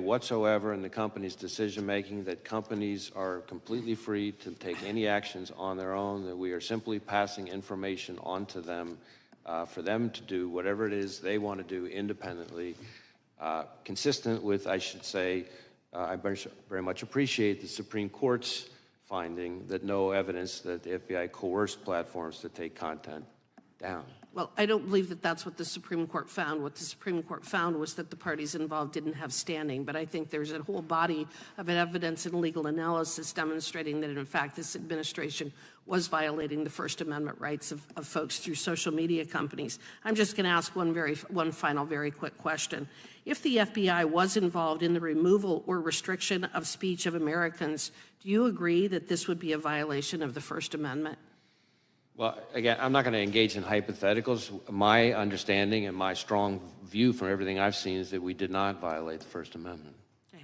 whatsoever in the company's decision-making, that companies are completely free to take any actions on their own, that we are simply passing information on to them for them to do whatever it is they want to do independently, consistent with, I should say, I very much appreciate the Supreme Court's finding that no evidence that the FBI coerced platforms to take content down. Well, I don't believe that that's what the Supreme Court found. What the Supreme Court found was that the parties involved didn't have standing. But I think there's a whole body of evidence and legal analysis demonstrating that, in fact, this administration was violating the First Amendment rights of folks through social media companies. I'm just going to ask one final very quick question. If the FBI was involved in the removal or restriction of speech of Americans, do you agree that this would be a violation of the First Amendment? Well, again, I'm not going to engage in hypotheticals. My understanding and my strong view from everything I've seen is that we did not violate the First Amendment. Okay.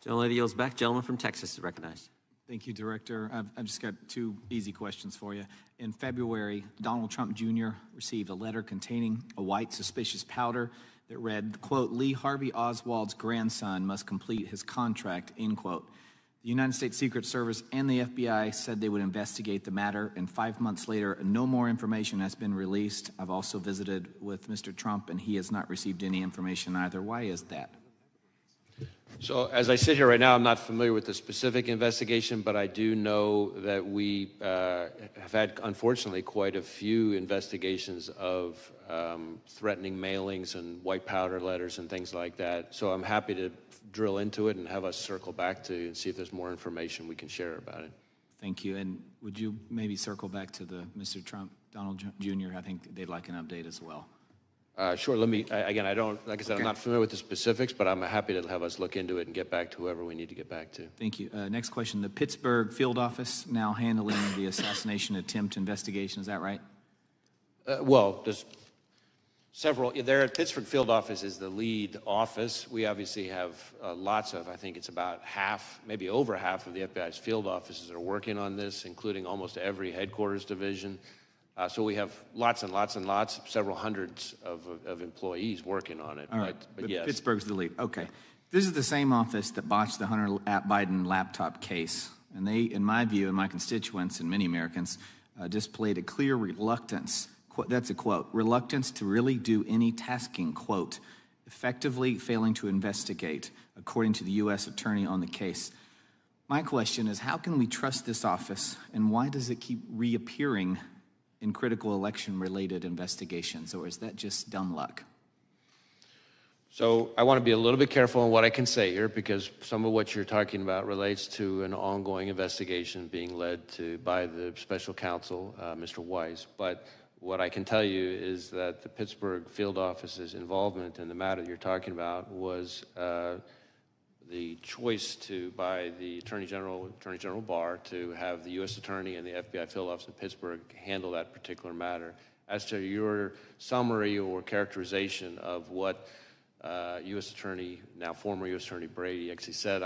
Gentlelady yields back. Gentleman from Texas is recognized. Thank you, Director. I've just got two easy questions for you. In February, Donald Trump Jr. received a letter containing a white suspicious powder that read, quote, Lee Harvey Oswald's grandson must complete his contract, end quote. The United States Secret Service and the FBI said they would investigate the matter, and 5 months later, no more information has been released. I've also visited with Mr. Trump, and he has not received any information either. Why is that? So as I sit here right now, I'm not familiar with the specific investigation, but I do know that we have had, unfortunately, quite a few investigations of threatening mailings and white powder letters and things like that. So I'm happy to drill into it and have us circle back to you and see if there's more information we can share about it. Thank you. And would you maybe circle back to the Mr. Trump, Donald Jr.? I think they'd like an update as well. Sure. Let me, again, I don't, like I said, Okay. I'm not familiar with the specifics, but I'm happy to have us look into it and get back to whoever we need to get back to. Thank you. Next question. The Pittsburgh field office now handling the assassination attempt investigation. Is that right? Well, there's several. There at Pittsburgh field office is the lead office. We obviously have lots of, I think it's about half, maybe over half of the FBI's field offices are working on this, including almost every headquarters division. So we have lots and lots and lots, several hundreds of employees working on it. All right, but yes. Pittsburgh's the lead. Okay. This is the same office that botched the Hunter Biden laptop case. And they, in my view, and my constituents and many Americans, displayed a clear reluctance, that's a quote, reluctance to really do any tasking, quote, effectively failing to investigate, according to the U.S. attorney on the case. My question is, how can we trust this office, and why does it keep reappearing in critical election-related investigations, or is that just dumb luck? So I want to be a little bit careful on what I can say here, because some of what you're talking about relates to an ongoing investigation being led by the special counsel, Mr. Weiss. But what I can tell you is that the Pittsburgh field office's involvement in the matter you're talking about was the choice by the Attorney General Barr to have the U.S. Attorney and the FBI field office in Pittsburgh handle that particular matter. As to your summary or characterization of what U.S. Attorney, now former U.S. Attorney Brady actually said,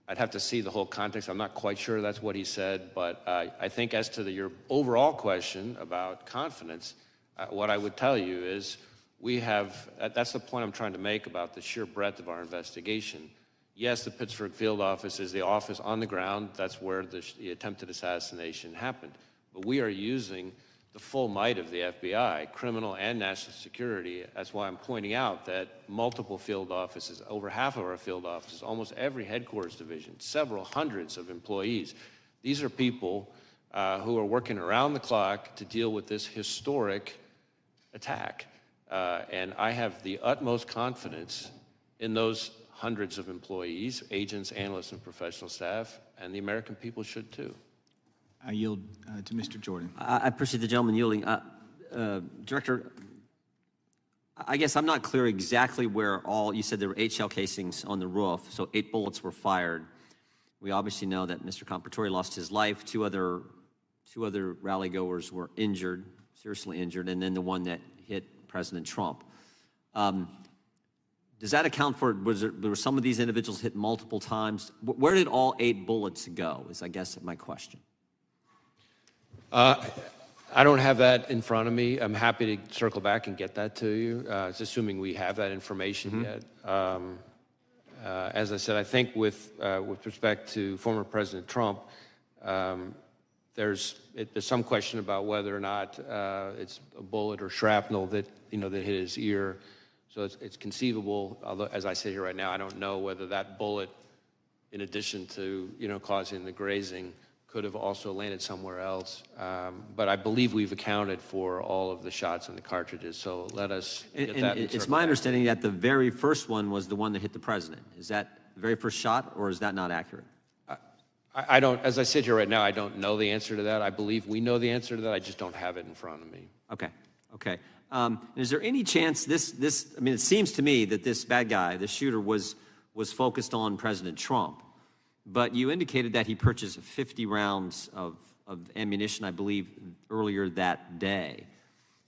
I'd have to see the whole context. I'm not quite sure that's what he said, but I think as to your overall question about confidence, what I would tell you is we have, that's the point I'm trying to make about the sheer breadth of our investigation. Yes, the Pittsburgh field office is the office on the ground. That's where the attempted assassination happened. But we are using the full might of the FBI, criminal and national security. That's why I'm pointing out that multiple field offices, over half of our field offices, almost every headquarters division, several hundreds of employees. These are people who are working around the clock to deal with this historic attack. And I have the utmost confidence in those hundreds of employees, agents, analysts, and professional staff, and the American people should too. I yield to Mr. Jordan. I appreciate the gentleman yielding. Director, I guess I'm not clear exactly where all, you said there were 8 shell casings on the roof, so 8 bullets were fired. We obviously know that Mr. Comparatori lost his life. Two other rally goers were injured, seriously injured, and then the one that hit President Trump. Does that account for, were some of these individuals hit multiple times? Where did all 8 bullets go, is I guess my question. I don't have that in front of me. I'm happy to circle back and get that to you. It's assuming we have that information yet. as I said, I think with respect to former President Trump, there's some question about whether or not it's a bullet or shrapnel that that hit his ear. So it's conceivable. Although, as I sit here right now, I don't know whether that bullet, in addition to causing the grazing, could have also landed somewhere else. But I believe we've accounted for all of the shots in the cartridges. So let us get that. It's my understanding that the very first one was the one that hit the president. Is that the very first shot, or is that not accurate? I don't, as I sit here right now, I don't know the answer to that. I believe we know the answer to that. I just don't have it in front of me. Okay. Is there any chance I mean, it seems to me that this bad guy, the shooter, was focused on President Trump, but you indicated that he purchased 50 rounds of ammunition, I believe, earlier that day.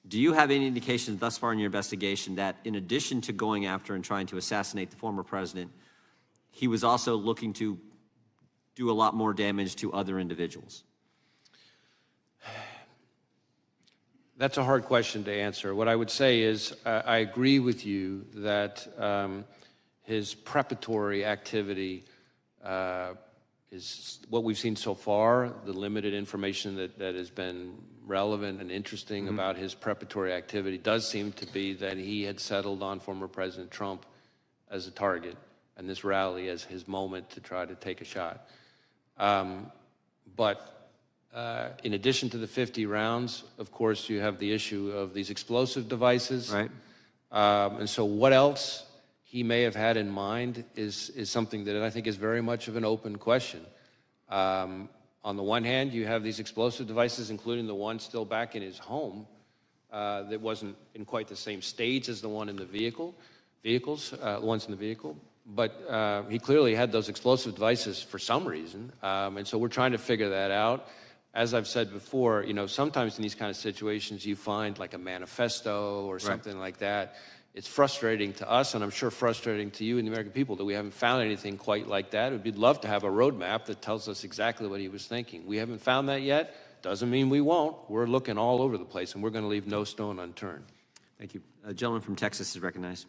Do you have any indications thus far in your investigation that in addition to going after and trying to assassinate the former president, he was also looking to do a lot more damage to other individuals? That's a hard question to answer. What I would say is I agree with you that his preparatory activity is what we've seen so far, the limited information that has been relevant and interesting about his preparatory activity does seem to be that he had settled on former President Trump as a target and this rally as his moment to try to take a shot. But in addition to the 50 rounds, of course, you have the issue of these explosive devices. Right. And so what else he may have had in mind is something that I think is very much of an open question. On the one hand, you have these explosive devices, including the one still back in his home that wasn't in quite the same stage as the one in the ones in the vehicle. But he clearly had those explosive devices for some reason. And so we're trying to figure that out. As I've said before, sometimes in these kind of situations, you find like a manifesto or something like that. It's frustrating to us, and I'm sure frustrating to you and the American people, that we haven't found anything quite like that. We'd love to have a roadmap that tells us exactly what he was thinking. We haven't found that yet. Doesn't mean we won't. We're looking all over the place, and we're going to leave no stone unturned. Thank you. A gentleman from Texas is recognized.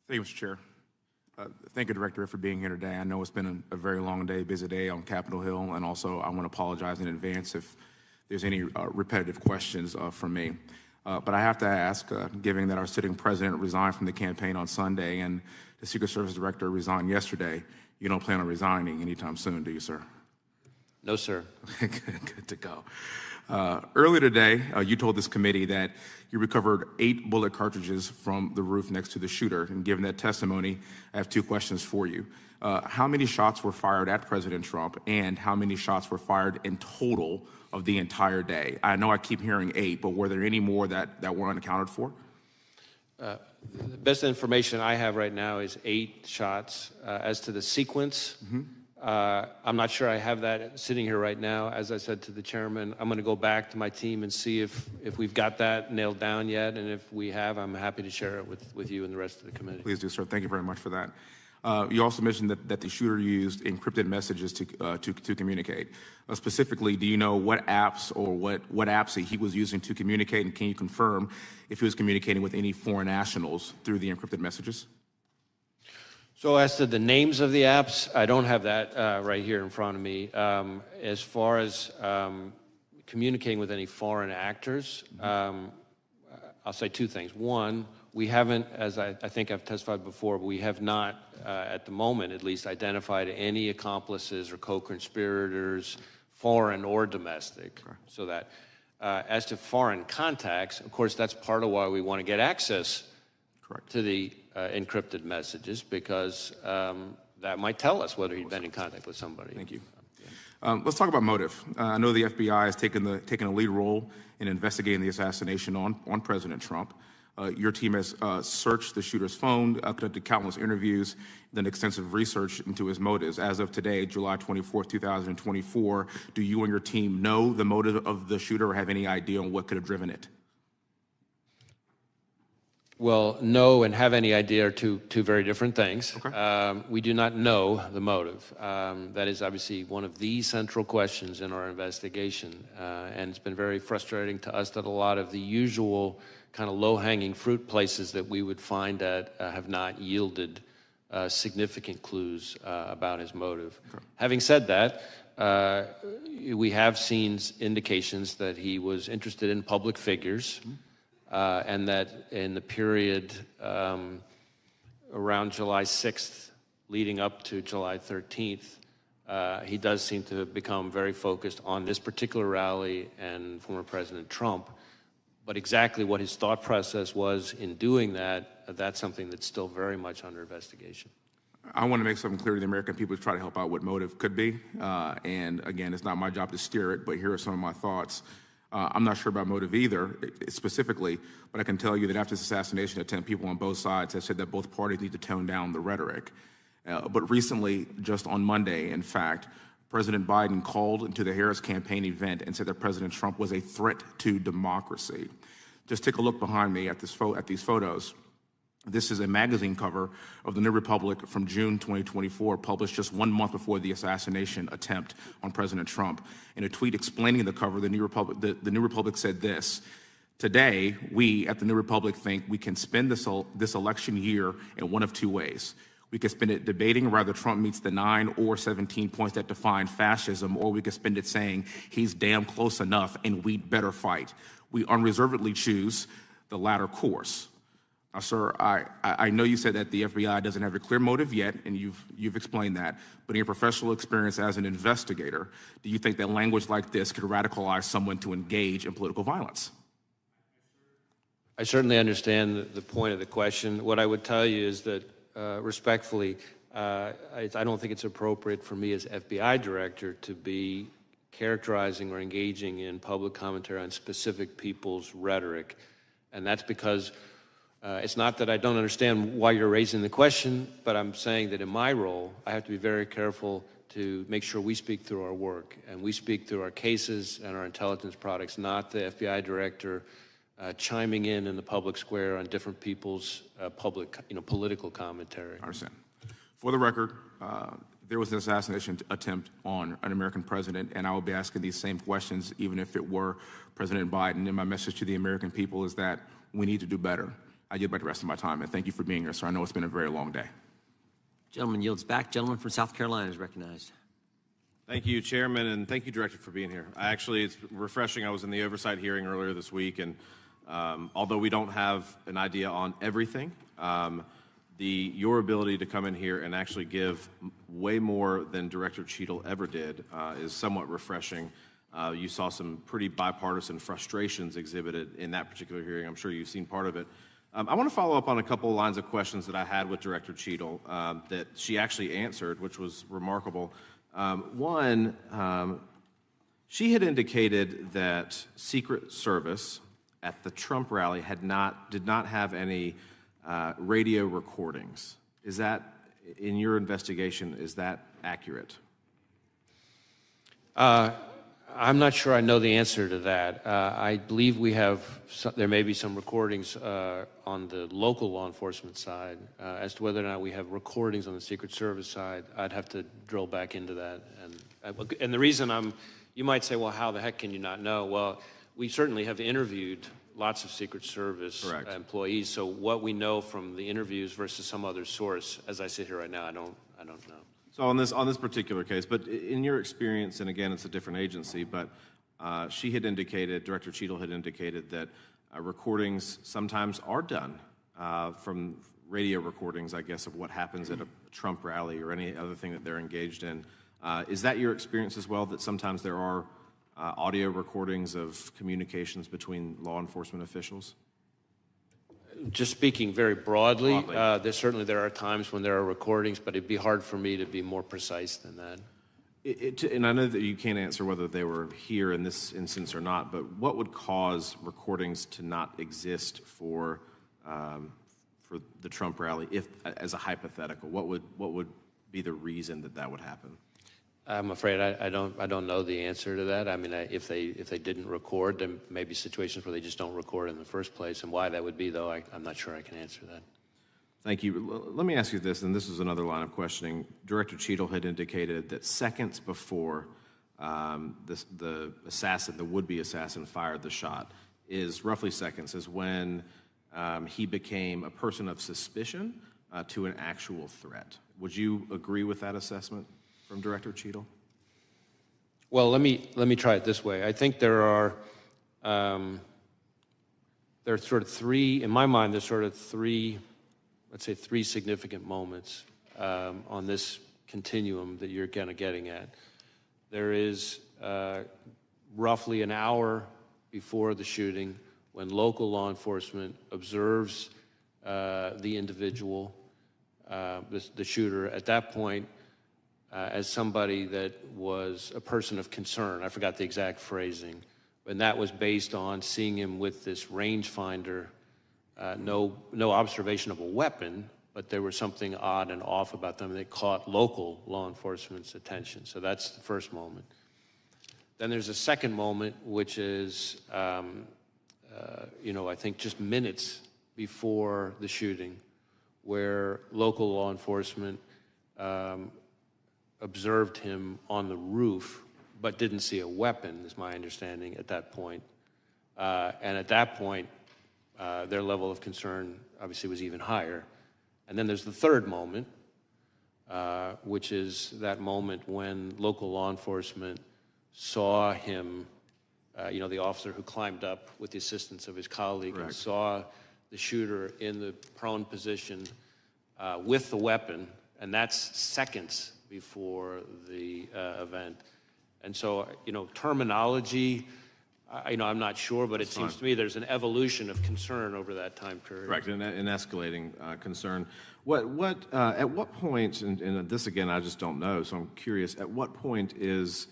Thank you, Mr. Chair. Thank you, Director, for being here today. I know it's been a very long day, busy day on Capitol Hill, and also I want to apologize in advance if there's any repetitive questions from me. But I have to ask, given that our sitting president resigned from the campaign on Sunday and the Secret Service Director resigned yesterday, you don't plan on resigning anytime soon, do you, sir? No, sir. Good to go. Earlier today, you told this committee that you recovered 8 bullet cartridges from the roof next to the shooter. And given that testimony, I have 2 questions for you. How many shots were fired at President Trump, and how many shots were fired in total of the entire day? I know I keep hearing 8, but were there any more that were unaccounted for? The best information I have right now is 8 shots. As to the sequence, I'm not sure I have that sitting here right now. As I said to the chairman, I'm going to go back to my team and see if we've got that nailed down yet. And if we have, I'm happy to share it with you and the rest of the committee. Please do, sir. Thank you very much for that. You also mentioned that the shooter used encrypted messages to communicate. Specifically, do you know what apps or what apps he was using to communicate, and can you confirm if he was communicating with any foreign nationals through the encrypted messages? So as to the names of the apps, I don't have that right here in front of me. As far as communicating with any foreign actors, I'll say 2 things. One, we haven't, as I think I've testified before, but we have not, at the moment at least, identified any accomplices or co-conspirators, foreign or domestic. Okay. So that, as to foreign contacts, of course, that's part of why we want to get access to the encrypted messages, because that might tell us whether he'd been in contact with somebody. Thank you. Let's talk about motive. I know the FBI has taken a lead role in investigating the assassination on President Trump. Your team has searched the shooter's phone, conducted countless interviews, done extensive research into his motives. As of today, July 24th, 2024, do you and your team know the motive of the shooter or have any idea on what could have driven it? Well, know and have any idea are two very different things. Okay. We do not know the motive. That is obviously one of the central questions in our investigation. And it's been very frustrating to us that a lot of the usual kind of low-hanging fruit places that we would find that have not yielded significant clues about his motive. Okay. Having said that, we have seen indications that he was interested in public figures, and that in the period around July 6th leading up to July 13th, he does seem to have become very focused on this particular rally and former President Trump. But exactly what his thought process was in doing that, that's something that's still very much under investigation. I want to make something clear to the American people to try to help out what motive could be. And again, it's not my job to steer it, but here are some of my thoughts. I'm not sure about motive either, specifically, but I can tell you that after this assassination attempt, people on both sides have said that both parties need to tone down the rhetoric. But recently, just on Monday, in fact, President Biden called into the Harris campaign event and said that President Trump was a threat to democracy. Just take a look behind me at these photos. This is a magazine cover of the New Republic from June 2024, published just 1 month before the assassination attempt on President Trump. In a tweet explaining the cover, the New Republic said this: "Today, we at the New Republic think we can spend this election year in one of two ways. We could spend it debating whether Trump meets the 9 or 17 points that define fascism, or we could spend it saying he's damn close enough and we'd better fight. We unreservedly choose the latter course." Now, sir, I know you said that the FBI doesn't have a clear motive yet, and you've explained that, but in your professional experience as an investigator, do you think that language like this could radicalize someone to engage in political violence? I certainly understand the point of the question. What I would tell you is that, respectfully, I don't think it's appropriate for me as FBI director to be characterizing or engaging in public commentary on specific people's rhetoric. And that's because it's not that I don't understand why you're raising the question, but I'm saying that in my role, I have to be very careful to make sure we speak through our work, and we speak through our cases and our intelligence products, not the FBI director chiming in the public square on different people's political commentary. I understand. For the record, there was an assassination attempt on an American president, and I will be asking these same questions even if it were President Biden. And my message to the American people is that we need to do better. I yield back the rest of my time, and thank you for being here, sir. I know it's been a very long day. Gentleman yields back. Gentleman from South Carolina is recognized. Thank you, Chairman, and thank you, Director, for being here. It's refreshing. I was in the oversight hearing earlier this week, and although we don't have an idea on everything, your ability to come in here and actually give way more than Director Cheadle ever did is somewhat refreshing. You saw some pretty bipartisan frustrations exhibited in that particular hearing. I'm sure you've seen part of it. I want to follow up on a couple of lines of questions that I had with Director Cheadle that she actually answered, which was remarkable. One, she had indicated that Secret Service at the Trump rally did not have any radio recordings. Is that, in your investigation, is that accurate? I'm not sure I know the answer to that. I believe there may be some recordings on the local law enforcement side. As to whether or not we have recordings on the Secret Service side, I'd have to drill back into that. And the reason you might say, well, how the heck can you not know? Well, we certainly have interviewed lots of Secret Service employees. So what we know from the interviews versus some other source, as I sit here right now, I don't know. So on this particular case, but in your experience, and again, it's a different agency, but she had indicated, Director Cheadle had indicated that recordings sometimes are done from radio recordings, I guess, of what happens at a Trump rally or any other thing that they're engaged in. Is that your experience as well, that sometimes there are audio recordings of communications between law enforcement officials? Just speaking very broadly. There are times when there are recordings, but it'd be hard for me to be more precise than that. And I know that you can't answer whether they were here in this instance or not, but what would cause recordings to not exist for the Trump rally, if, as a hypothetical? What would be the reason that would happen? I'm afraid I don't know the answer to that. I mean, if they didn't record, there may be situations where they just don't record in the first place, and why that would be, though, I'm not sure I can answer that. Thank you. Let me ask you this, and this is another line of questioning. Director Cheadle had indicated that seconds before the would-be assassin fired the shot, is roughly seconds, is when he became a person of suspicion to an actual threat. Would you agree with that assessment from Director Cheadle? Well, let me try it this way. I think there are sort of three, in my mind, there's sort of three, let's say three significant moments on this continuum that you're kind of getting at. There is roughly an hour before the shooting when local law enforcement observes the individual, the shooter, at that point as somebody that was a person of concern. I forgot the exact phrasing, and that was based on seeing him with this rangefinder, no observation of a weapon, but there was something odd and off about them that caught local law enforcement's attention. So that's the first moment. Then there's a second moment, which is, I think just minutes before the shooting, where local law enforcement observed him on the roof, but didn't see a weapon, is my understanding at that point. And at that point, their level of concern obviously was even higher. And then there's the third moment, which is that moment when local law enforcement saw him, the officer who climbed up with the assistance of his colleague, and saw the shooter in the prone position with the weapon, and that's seconds before the event. And so, terminology, I'm not sure, but it seems to me there's an evolution of concern over that time period. Correct, an escalating concern. At what point, and this again I just don't know, so I'm curious, at what point is,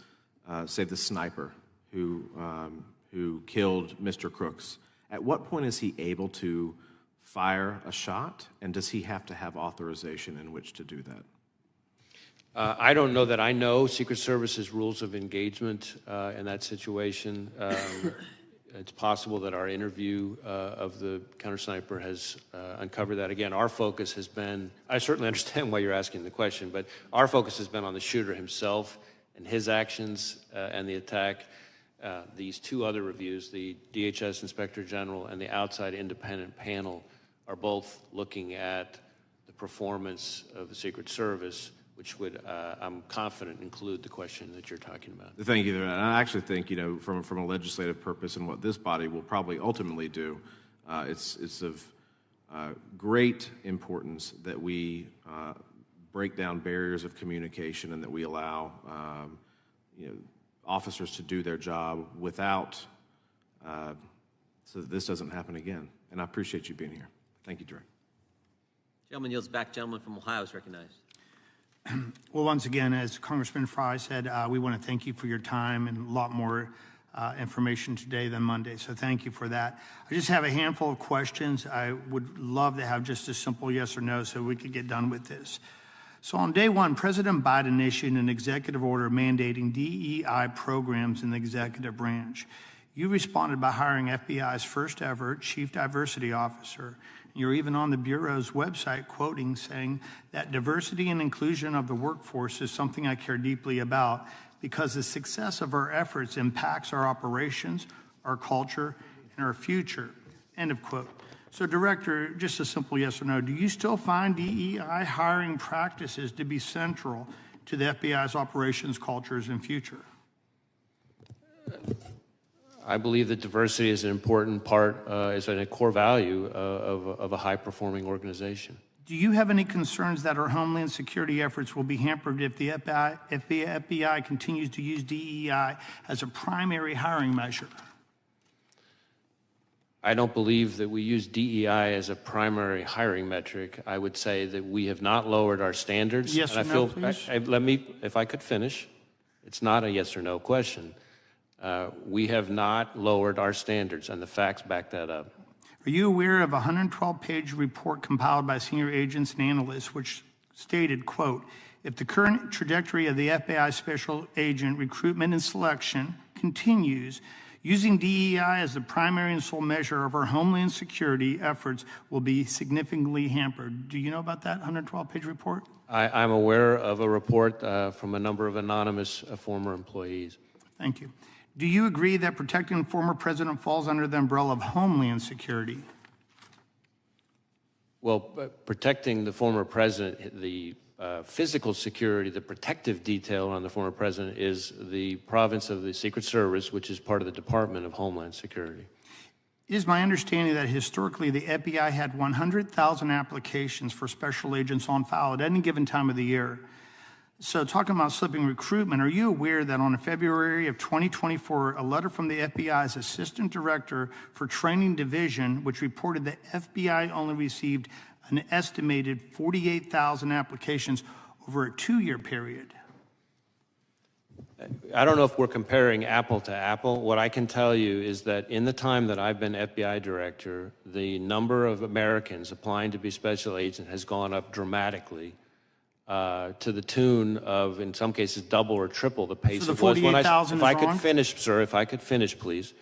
say, the sniper who killed Mr. Crooks, at what point is he able to fire a shot, and does he have to have authorization in which to do that? I don't know that I know Secret Service's rules of engagement in that situation. It's possible that our interview of the counter sniper has uncovered that. Again, our focus has been, I certainly understand why you're asking the question, but our focus has been on the shooter himself and his actions and the attack. These two other reviews, the DHS Inspector General and the outside independent panel, are both looking at the performance of the Secret Service, which would, I'm confident, include the question that you're talking about. Thank you. And I actually think, from a legislative purpose and what this body will probably ultimately do, it's of great importance that we break down barriers of communication and that we allow, officers to do their job without, so that this doesn't happen again. And I appreciate you being here. Thank you, Director. Gentleman yields back. Gentleman from Ohio is recognized. Well, once again, as Congressman Fry said, we want to thank you for your time and a lot more information today than Monday. So thank you for that. I just have a handful of questions. I would love to have just a simple yes or no so we could get done with this. So on day one, President Biden issued an executive order mandating DEI programs in the executive branch. You responded by hiring FBI's first ever chief diversity officer. You're even on the Bureau's website quoting, saying that diversity and inclusion of the workforce is something I care deeply about because the success of our efforts impacts our operations, our culture, and our future, end of quote. So Director, just a simple yes or no, do you still find DEI hiring practices to be central to the FBI's operations, cultures, and future? I believe that diversity is an important part, is a core value of a high-performing organization. Do you have any concerns that our Homeland Security efforts will be hampered if the FBI continues to use DEI as a primary hiring measure? I don't believe that we use DEI as a primary hiring metric. I would say that we have not lowered our standards. Yes or no, please? Let me, if I could finish. It's not a yes or no question. We have not lowered our standards, and the facts back that up. Are you aware of a 112-page report compiled by senior agents and analysts which stated, quote, if the current trajectory of the FBI special agent recruitment and selection continues, using DEI as the primary and sole measure of our Homeland Security efforts will be significantly hampered. Do you know about that 112-page report? I'm aware of a report from a number of anonymous former employees. Thank you. Do you agree that protecting the former president falls under the umbrella of Homeland Security? Well, protecting the former president, the physical security, the protective detail on the former president is the province of the Secret Service, which is part of the Department of Homeland Security. It is my understanding that historically the FBI had 100,000 applications for special agents on file at any given time of the year. So talking about slipping recruitment, are you aware that on February of 2024, a letter from the FBI's Assistant Director for Training Division, which reported that FBI only received an estimated 48,000 applications over a 2-year period? I don't know if we're comparing apple to apple. What I can tell you is that in the time that I've been FBI director, the number of Americans applying to be special agent has gone up dramatically to the tune of, in some cases, double or triple the pace So the it was when 48,000 if I is could wrong? finish, sir, if I could finish, please,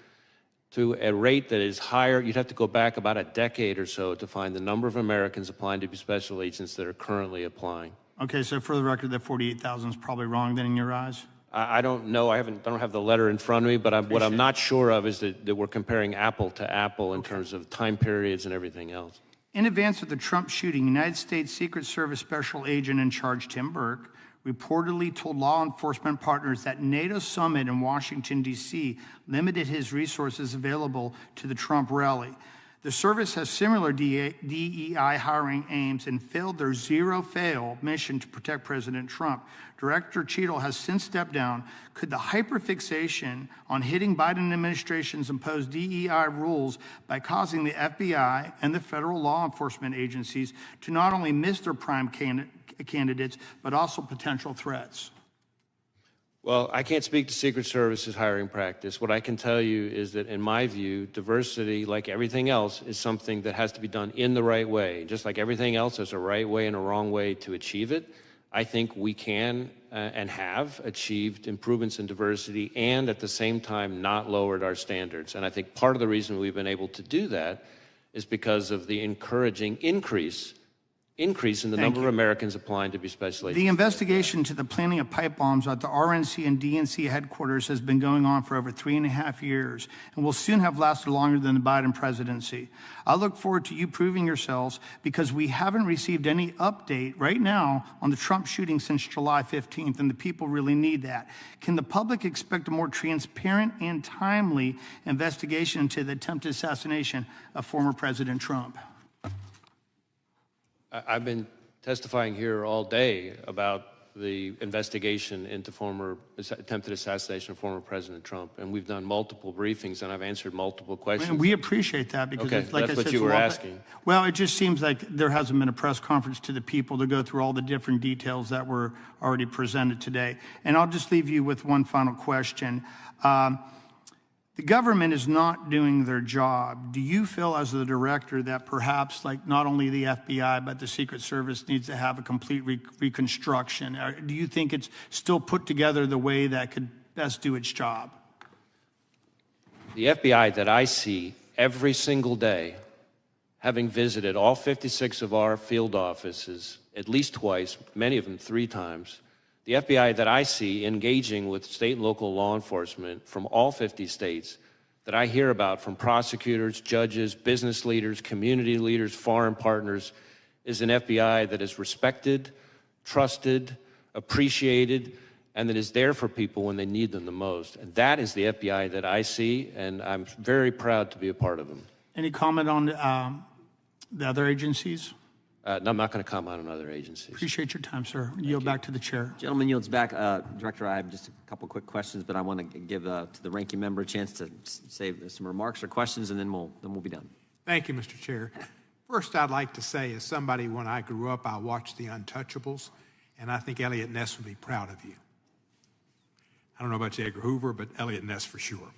to a rate that is higher. You'd have to go back about a decade or so to find the number of Americans applying to be special agents that are currently applying. Okay, so for the record, that 48,000 is probably wrong then in your eyes? I don't know. I don't have the letter in front of me, but what I'm not sure of is that we're comparing apple to apple in terms of time periods and everything else. In advance of the Trump shooting, United States Secret Service Special Agent in Charge Tim Burke reportedly told law enforcement partners that NATO summit in Washington, D.C. limited his resources available to the Trump rally. The service has similar DEI hiring aims and failed their zero-fail mission to protect President Trump. Director Cheadle has since stepped down. Could the hyperfixation on hitting Biden administration's imposed DEI rules by causing the FBI and the federal law enforcement agencies to not only miss their prime candidates, but also potential threats? Well, I can't speak to Secret Service's hiring practice. What I can tell you is that, in my view, diversity, like everything else, is something that has to be done in the right way. Just like everything else, there's a right way and a wrong way to achieve it. I think we can and have achieved improvements in diversity and, at the same time, not lowered our standards. And I think part of the reason we've been able to do that is because of the encouraging increase in the number of Americans applying to be special agents. The investigation to the planting of pipe bombs at the RNC and DNC headquarters has been going on for over 3.5 years and will soon have lasted longer than the Biden presidency. I look forward to you proving yourselves, because we haven't received any update right now on the Trump shooting since July 15th, and the people really need that. Can the public expect a more transparent and timely investigation into the attempted assassination of former President Trump? I've been testifying here all day about the investigation into attempted assassination of former President Trump, and we've done multiple briefings, and I've answered multiple questions. And we appreciate that, because, Okay, like that's I what said, you it's a were lot asking. Well, it just seems like there hasn't been a press conference to the people to go through all the different details that were already presented today. And I'll just leave you with one final question. The government is not doing their job. Do you feel, as the director, that perhaps, like, not only the FBI, but the Secret Service needs to have a complete reconstruction? Or do you think it's still put together the way that could best do its job? The FBI that I see every single day, having visited all 56 of our field offices at least twice, many of them 3 times, the FBI that I see engaging with state and local law enforcement from all 50 states, that I hear about from prosecutors, judges, business leaders, community leaders, foreign partners, is an FBI that is respected, trusted, appreciated, and that is there for people when they need them the most. And that is the FBI that I see, and I'm very proud to be a part of them. Any comment on the other agencies? No, I'm not going to comment on other agencies. Appreciate your time, sir. Yield back to the chair. Gentleman yields back. Director, I have just a couple quick questions, but I want to give to the ranking member a chance to say some remarks or questions, and then we'll be done. Thank you, Mr. Chair. First, I'd like to say, as somebody, when I grew up, I watched The Untouchables, and I think Elliot Ness would be proud of you. I don't know about J. Edgar Hoover, but Elliot Ness for sure.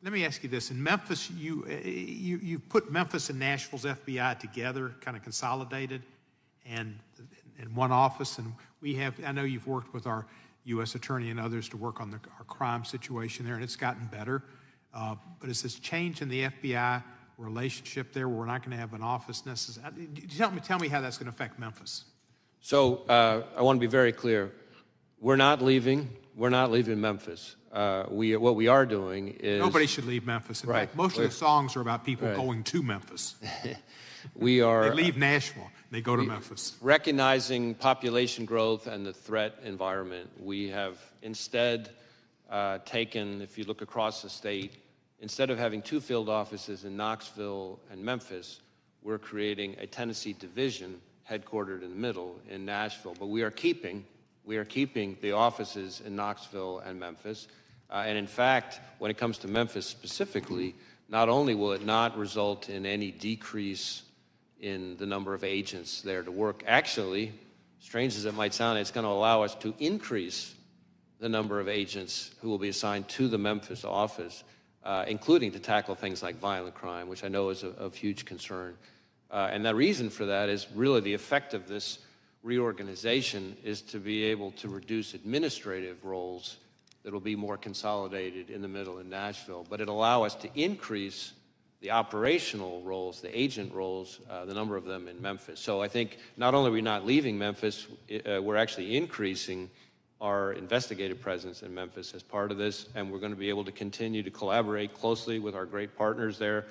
Let me ask you this. In Memphis, you put Memphis and Nashville's FBI together, kind of consolidated, and in one office. And I know you've worked with our U.S. Attorney and others to work on our crime situation there, and it's gotten better. But is this change in the FBI relationship there, where we're not going to have an office necessarily? Tell me how that's going to affect Memphis. So I want to be very clear. We're not leaving Memphis. what we are doing is Nobody should leave Memphis. In Right. fact, most of the songs are about people Right. going to Memphis. we are They leave Nashville, they go to Memphis. recognizing population growth and the threat environment. We have instead taken, if you look across the state, instead of having 2 field offices in Knoxville and Memphis, we're creating a Tennessee division headquartered in the middle in Nashville. But we are keeping the offices in Knoxville and Memphis. And in fact, when it comes to Memphis specifically, not only will it not result in any decrease in the number of agents there to work, actually, strange as it might sound, it's going to allow us to increase the number of agents who will be assigned to the Memphis office, including to tackle things like violent crime, which I know is of huge concern. And the reason for that is really the effect of this reorganization is to be able to reduce administrative roles that will be more consolidated in the middle in Nashville, but it'll allow us to increase the operational roles, the agent roles, the number of them in Memphis. So I think not only are we not leaving Memphis, we're actually increasing our investigative presence in Memphis as part of this, and we're going to be able to continue to collaborate closely with our great partners there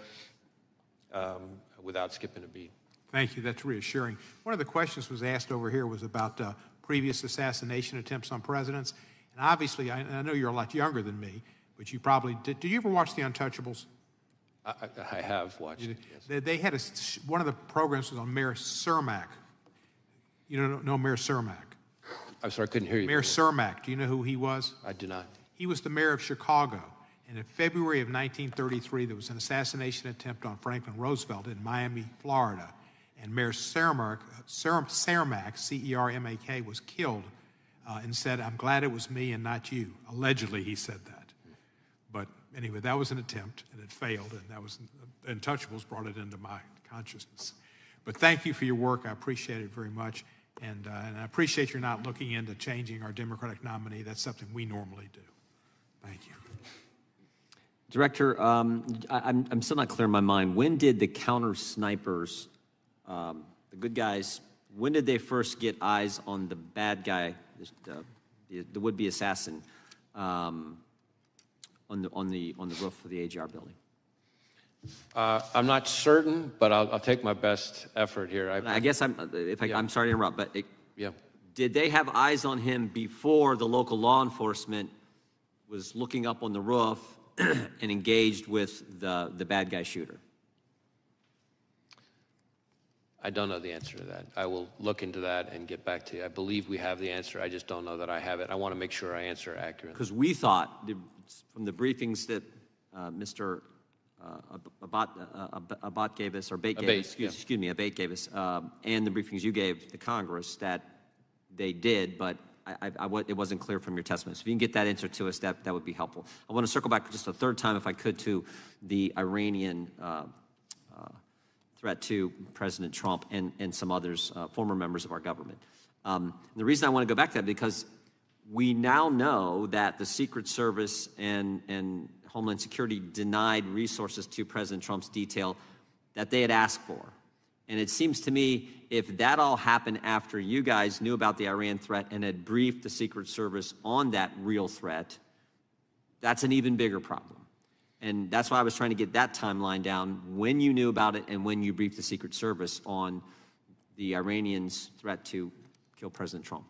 without skipping a beat. Thank you, that's reassuring. One of the questions was asked over here was about previous assassination attempts on presidents. And obviously, I know you're a lot younger than me, but you probably did. Did you ever watch The Untouchables? I have watched it, yes. They had one of the programs was on Mayor Cermak. You don't know Mayor Cermak? I'm sorry, I couldn't hear you. Mayor Cermak, do you know who he was? I do not. He was the mayor of Chicago. And in February of 1933, there was an assassination attempt on Franklin Roosevelt in Miami, Florida. And Mayor Cermak, C-E-R-M-A-K, was killed and said, "I'm glad it was me and not you." Allegedly, he said that. But anyway, that was an attempt, and it failed, and that was Untouchables brought it into my consciousness. But thank you for your work. I appreciate it very much, and I appreciate you're not looking into changing our Democratic nominee. That's something we normally do. Thank you. Director, I'm still not clear in my mind. When did the counter snipers, the good guys, when did they first get eyes on the bad guy, the would-be assassin, on the roof of the AGR building? I'm not certain, but I'll take my best effort here. I guess I'm sorry to interrupt, but yeah. Did they have eyes on him before the local law enforcement was looking up on the roof and engaged with the bad guy shooter? I don't know the answer to that. I will look into that and get back to you. I believe we have the answer. I just don't know that I have it. I want to make sure I answer accurately. Because we thought, from the briefings that Mr. Abate gave us, or Abate gave us, excuse me, Abate gave us, and the briefings you gave the Congress, that they did, but it wasn't clear from your testimony. So if you can get that answer to us, that would be helpful. I want to circle back just a third time, if I could, to the Iranian threat to President Trump and some others, former members of our government. The reason I want to go back to that, because we now know that the Secret Service and Homeland Security denied resources to President Trump's detail that they had asked for. And it seems to me, if that all happened after you guys knew about the Iran threat and had briefed the Secret Service on that real threat, that's an even bigger problem. And that's why I was trying to get that timeline down, when you knew about it and when you briefed the Secret Service on the Iranians' threat to kill President Trump.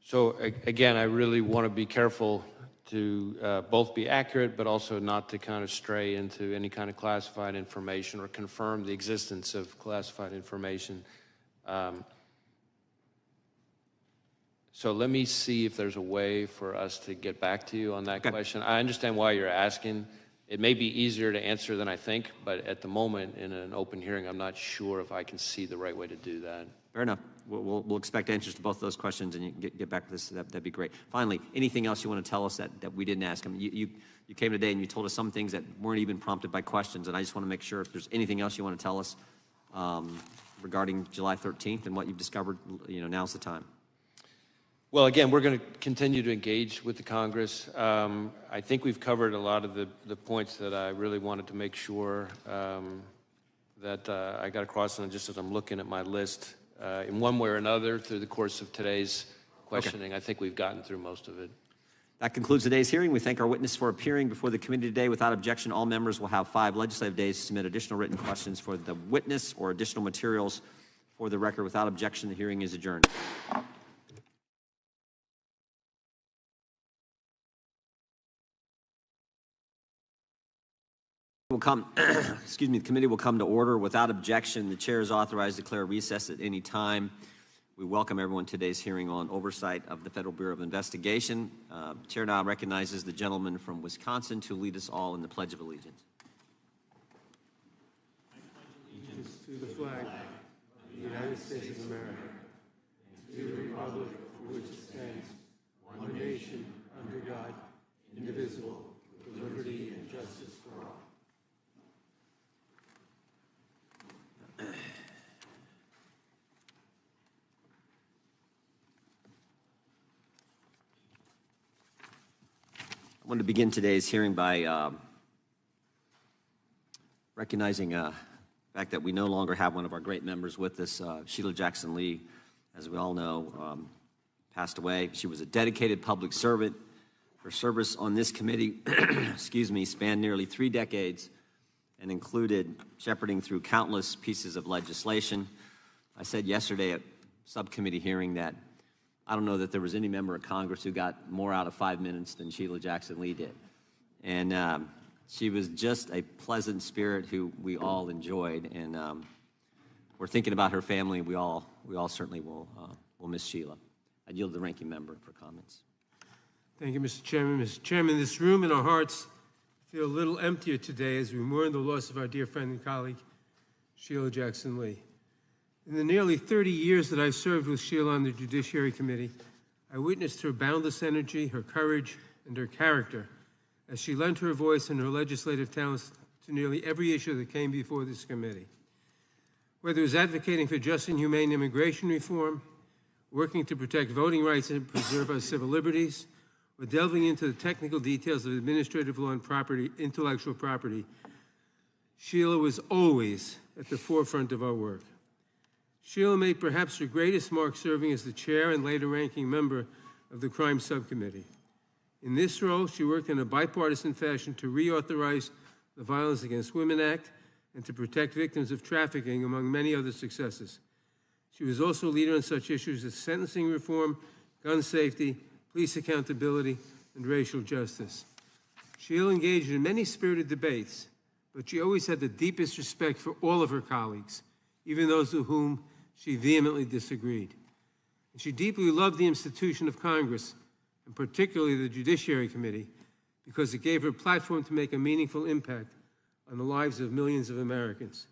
So again, I really want to be careful to both be accurate, but also not to kind of stray into any kind of classified information or confirm the existence of classified information. So let me see if there's a way for us to get back to you on that question. I understand why you're asking. It may be easier to answer than I think, but at the moment in an open hearing, I'm not sure if I can see the right way to do that. Fair enough. We'll expect answers to both those questions, and you can get back to this. That'd be great. Finally, anything else you want to tell us that we didn't ask? I mean, you came today and you told us some things that weren't even prompted by questions, and I just want to make sure if there's anything else you want to tell us regarding July 13th and what you've discovered. Now's the time. Well, again, we're going to continue to engage with the Congress. I think we've covered a lot of the points that I really wanted to make sure that I got across, and just as I'm looking at my list, in one way or another through the course of today's questioning, I think we've gotten through most of it. That concludes today's hearing. We thank our witness for appearing before the committee today. Without objection, all members will have 5 legislative days to submit additional written questions for the witness or additional materials for the record. Without objection, the hearing is adjourned. The committee will come to order. Without objection, the chair is authorized to declare recess at any time. We welcome everyone to today's hearing on oversight of the Federal Bureau of Investigation. Chair now recognizes the gentleman from Wisconsin to lead us all in the Pledge of Allegiance. Allegiance to the flag of the United States of America, and to the republic for which it stands, one nation, under God, indivisible, with liberty and justice for all. I want to begin today's hearing by recognizing the fact that we no longer have one of our great members with us. Sheila Jackson Lee, as we all know, passed away. She was a dedicated public servant. Her service on this committee spanned nearly 3 decades and included shepherding through countless pieces of legislation. I said yesterday at subcommittee hearing that I don't know that there was any member of Congress who got more out of 5 minutes than Sheila Jackson Lee did. And she was just a pleasant spirit who we all enjoyed. And we're thinking about her family. We all certainly will miss Sheila. I yield to the ranking member for comments. Thank you, Mr. Chairman. Mr. Chairman, this room and our hearts feel a little emptier today as we mourn the loss of our dear friend and colleague, Sheila Jackson Lee. In the nearly 30 years that I served with Sheila on the Judiciary Committee, I witnessed her boundless energy, her courage, and her character as she lent her voice and her legislative talents to nearly every issue that came before this committee. Whether it was advocating for just and humane immigration reform, working to protect voting rights and preserve our civil liberties, or delving into the technical details of administrative law and intellectual property, Sheila was always at the forefront of our work. Sheila made perhaps her greatest mark serving as the chair and later ranking member of the Crime Subcommittee. In this role, she worked in a bipartisan fashion to reauthorize the Violence Against Women Act and to protect victims of trafficking, among many other successes. She was also a leader on such issues as sentencing reform, gun safety, police accountability, and racial justice. Sheila engaged in many spirited debates, but she always had the deepest respect for all of her colleagues, even those with whom she vehemently disagreed. And she deeply loved the institution of Congress, and particularly the Judiciary Committee, because it gave her a platform to make a meaningful impact on the lives of millions of Americans.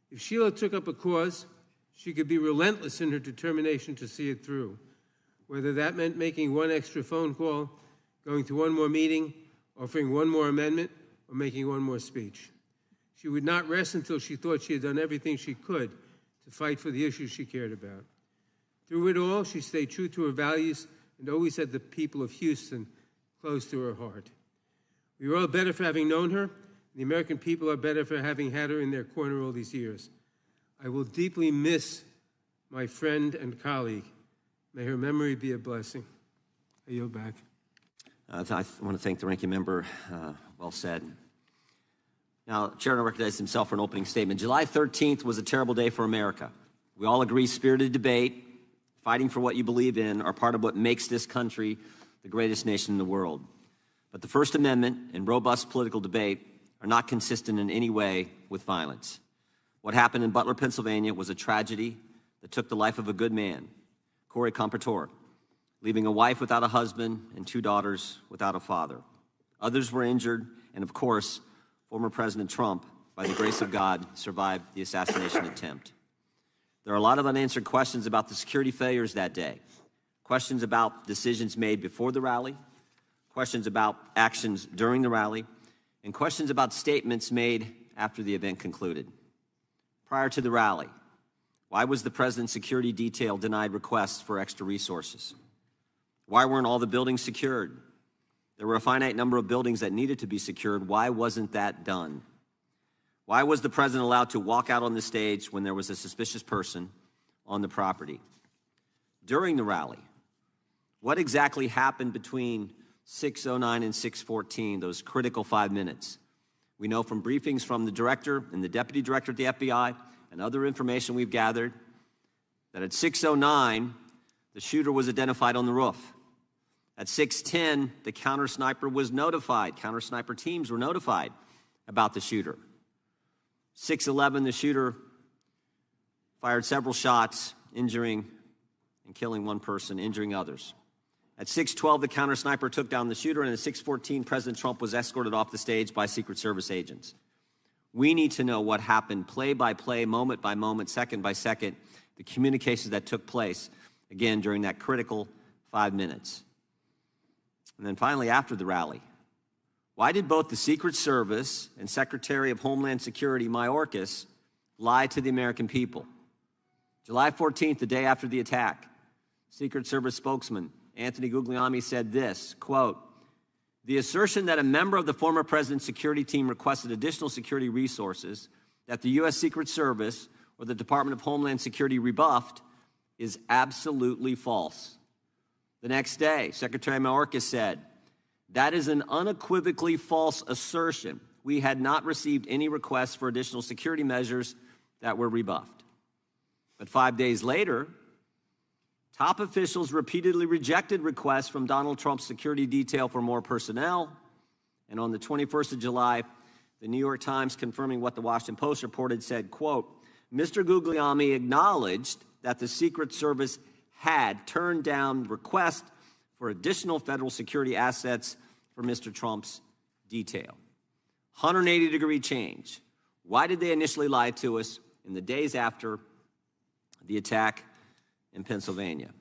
If Sheila took up a cause, she could be relentless in her determination to see it through, whether that meant making one extra phone call, going to one more meeting, offering one more amendment, or making one more speech. She would not rest until she thought she had done everything she could to fight for the issues she cared about. Through it all, she stayed true to her values and always had the people of Houston close to her heart. We are all better for having known her. The American people are better for having had her in their corner all these years. I will deeply miss my friend and colleague. May her memory be a blessing. I yield back. I want to thank the ranking member. Well said. Now, Chair will recognize himself for an opening statement. July 13th was a terrible day for America. We all agree spirited debate, fighting for what you believe in, are part of what makes this country the greatest nation in the world. But the First Amendment and robust political debate are not consistent in any way with violence. What happened in Butler, Pennsylvania was a tragedy that took the life of a good man, Corey Compertor, leaving a wife without a husband and 2 daughters without a father. Others were injured, and of course, former President Trump, by the grace of God, survived the assassination attempt. There are a lot of unanswered questions about the security failures that day, questions about decisions made before the rally, questions about actions during the rally, and questions about statements made after the event concluded. Prior to the rally, why was the president's security detail denied requests for extra resources? Why weren't all the buildings secured? There were a finite number of buildings that needed to be secured. Why wasn't that done? Why was the president allowed to walk out on the stage when there was a suspicious person on the property? During the rally, What exactly happened between 6:09 and 6:14, those critical 5 minutes? We know from briefings from the director and the deputy director at the FBI and other information we've gathered that at 6:09, the shooter was identified on the roof. At 6:10, the counter sniper was notified. Counter sniper teams were notified about the shooter. 6:11, the shooter fired several shots, injuring and killing one person, injuring others. At 6:12, the counter sniper took down the shooter, and at 6:14, President Trump was escorted off the stage by Secret Service agents. We need to know what happened play by play, moment by moment, second by second, the communications that took place, again, during that critical 5 minutes. And then finally, after the rally, why did both the Secret Service and Secretary of Homeland Security Mayorkas lie to the American people? July 14th, the day after the attack, Secret Service spokesman Anthony Guglielmi said this, quote, "The assertion that a member of the former president's security team requested additional security resources that the U.S. Secret Service or the Department of Homeland Security rebuffed is absolutely false." The next day, Secretary Mayorkas said, "That is an unequivocally false assertion. We had not received any requests for additional security measures that were rebuffed." But 5 days later, top officials repeatedly rejected requests from Donald Trump's security detail for more personnel. And on the 21st of July, the New York Times, confirming what the Washington Post reported, said, quote, "Mr. Guglielmi acknowledged that the Secret Service had turned down requests for additional federal security assets for Mr. Trump's detail." 180-degree change. Why did they initially lie to us in the days after the attack in Pennsylvania?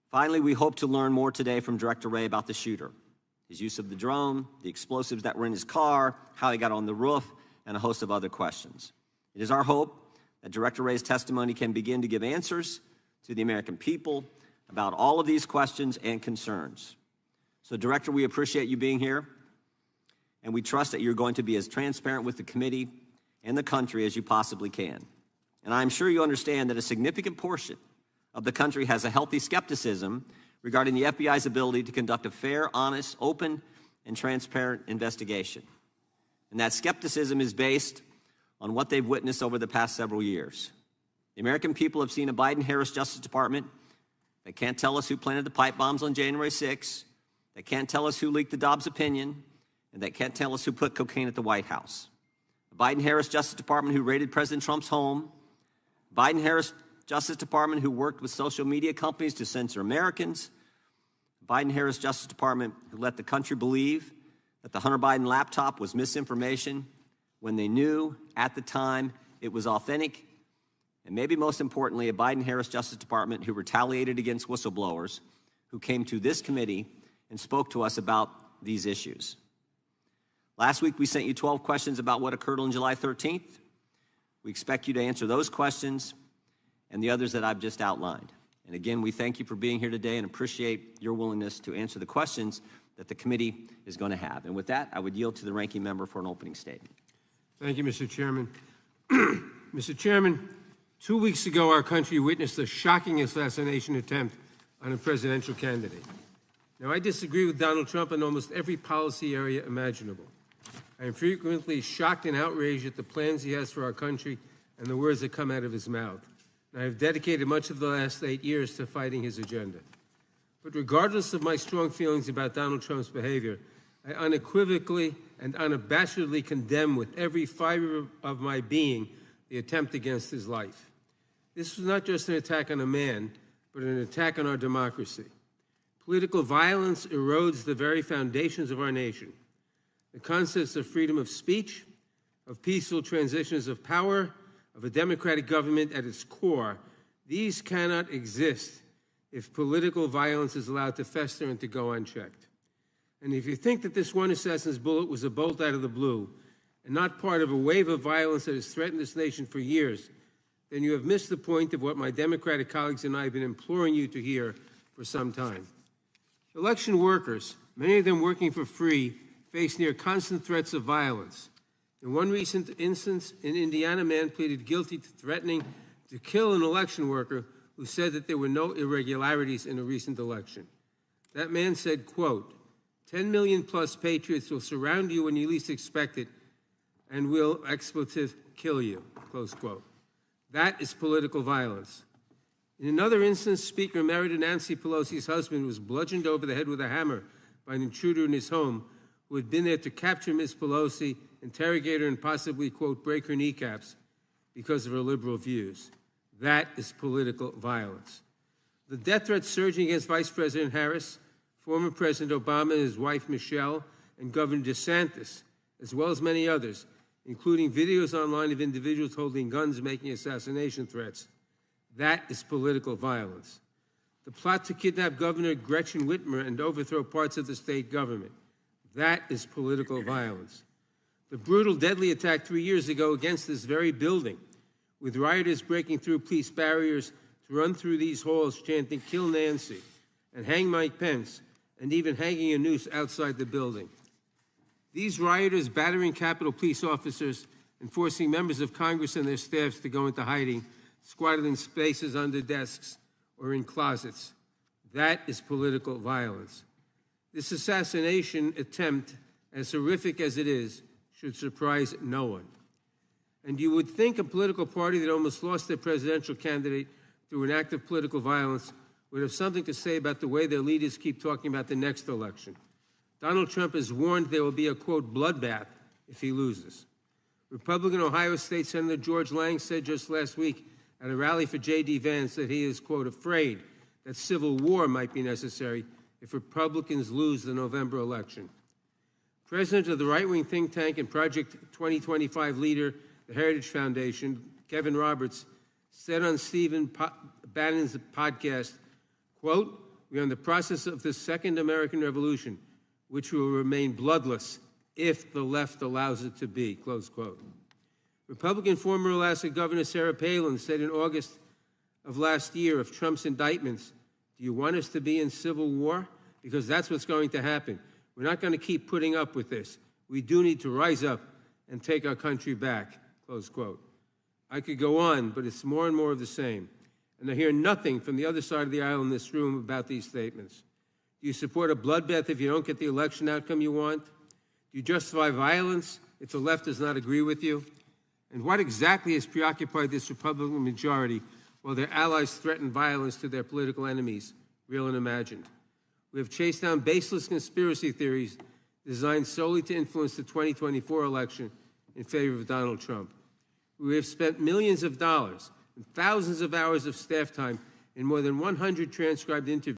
Finally, we hope to learn more today from Director Wray about the shooter, his use of the drone, the explosives that were in his car, how he got on the roof, and a host of other questions. It is our hope that Director Wray's testimony can begin to give answers to the American people about all of these questions and concerns. So, Director, we appreciate you being here, and we trust that you're going to be as transparent with the committee and the country as you possibly can. And I'm sure you understand that a significant portion of the country has a healthy skepticism regarding the FBI's ability to conduct a fair, honest, open, and transparent investigation. And that skepticism is based on what they've witnessed over the past several years. The American people have seen a Biden-Harris Justice Department that can't tell us who planted the pipe bombs on January 6th, that can't tell us who leaked the Dobbs opinion, and that can't tell us who put cocaine at the White House. A Biden-Harris Justice Department who raided President Trump's home, Biden-Harris Justice Department who worked with social media companies to censor Americans, Biden-Harris Justice Department who let the country believe that the Hunter Biden laptop was misinformation when they knew at the time it was authentic, and maybe most importantly, a Biden-Harris Justice Department who retaliated against whistleblowers who came to this committee and spoke to us about these issues. Last week, we sent you 12 questions about what occurred on July 13th. We expect you to answer those questions and the others that I've just outlined. And again, we thank you for being here today and appreciate your willingness to answer the questions that the committee is going to have. And with that, I would yield to the ranking member for an opening statement. Thank you, Mr. Chairman. Mr. Chairman, 2 weeks ago, our country witnessed a shocking assassination attempt on a presidential candidate. Now, I disagree with Donald Trump in almost every policy area imaginable. I am frequently shocked and outraged at the plans he has for our country and the words that come out of his mouth. And I have dedicated much of the last 8 years to fighting his agenda. But regardless of my strong feelings about Donald Trump's behavior, I unequivocally and unabashedly condemn with every fiber of my being the attempt against his life. This was not just an attack on a man, but an attack on our democracy. Political violence erodes the very foundations of our nation. The concepts of freedom of speech, of peaceful transitions of power, of a democratic government at its core, these cannot exist if political violence is allowed to fester and to go unchecked. And if you think that this one assassin's bullet was a bolt out of the blue and not part of a wave of violence that has threatened this nation for years, then you have missed the point of what my Democratic colleagues and I have been imploring you to hear for some time. Election workers, many of them working for free, face near constant threats of violence. In one recent instance in Indiana, a man pleaded guilty to threatening to kill an election worker who said that there were no irregularities in a recent election. That man said, quote, 10 million plus patriots will surround you when you least expect it and will, expletive, kill you, close quote. That is political violence. In another instance, Speaker Emerita Nancy Pelosi's husband was bludgeoned over the head with a hammer by an intruder in his home who had been there to capture Ms. Pelosi, interrogate her, and possibly, quote, break her kneecaps because of her liberal views. That is political violence. The death threats surging against Vice President Harris, former President Obama and his wife Michelle, and Governor DeSantis, as well as many others, including videos online of individuals holding guns making assassination threats. That is political violence. The plot to kidnap Governor Gretchen Whitmer and overthrow parts of the state government. That is political violence. The brutal, deadly attack 3 years ago against this very building, with rioters breaking through police barriers to run through these halls chanting, "Kill Nancy," and hang Mike Pence, and even hanging a noose outside the building. These rioters battering Capitol Police officers and forcing members of Congress and their staffs to go into hiding, squatted in spaces under desks or in closets. That is political violence. This assassination attempt, as horrific as it is, should surprise no one. And you would think a political party that almost lost their presidential candidate through an act of political violence would have something to say about the way their leaders keep talking about the next election. Donald Trump has warned there will be a, quote, bloodbath if he loses. Republican Ohio State Senator George Lang said just last week at a rally for J.D. Vance that he is, quote, afraid that civil war might be necessary if Republicans lose the November election. President of the right-wing think tank and Project 2025 leader, the Heritage Foundation, Kevin Roberts, said on Stephen Bannon's podcast, quote, "We are in the process of the second American Revolution, which will remain bloodless if the left allows it to be," close quote. Republican former Alaska Governor Sarah Palin said in August of last year of Trump's indictments, "Do you want us to be in civil war? Because that's what's going to happen. We're not going to keep putting up with this. We do need to rise up and take our country back," close quote. I could go on, but it's more and more of the same. And I hear nothing from the other side of the aisle in this room about these statements. Do you support a bloodbath if you don't get the election outcome you want? Do you justify violence if the left does not agree with you? And what exactly has preoccupied this Republican majority while their allies threaten violence to their political enemies, real and imagined? We have chased down baseless conspiracy theories designed solely to influence the 2024 election in favor of Donald Trump. We have spent millions of dollars and thousands of hours of staff time in more than 100 transcribed interviews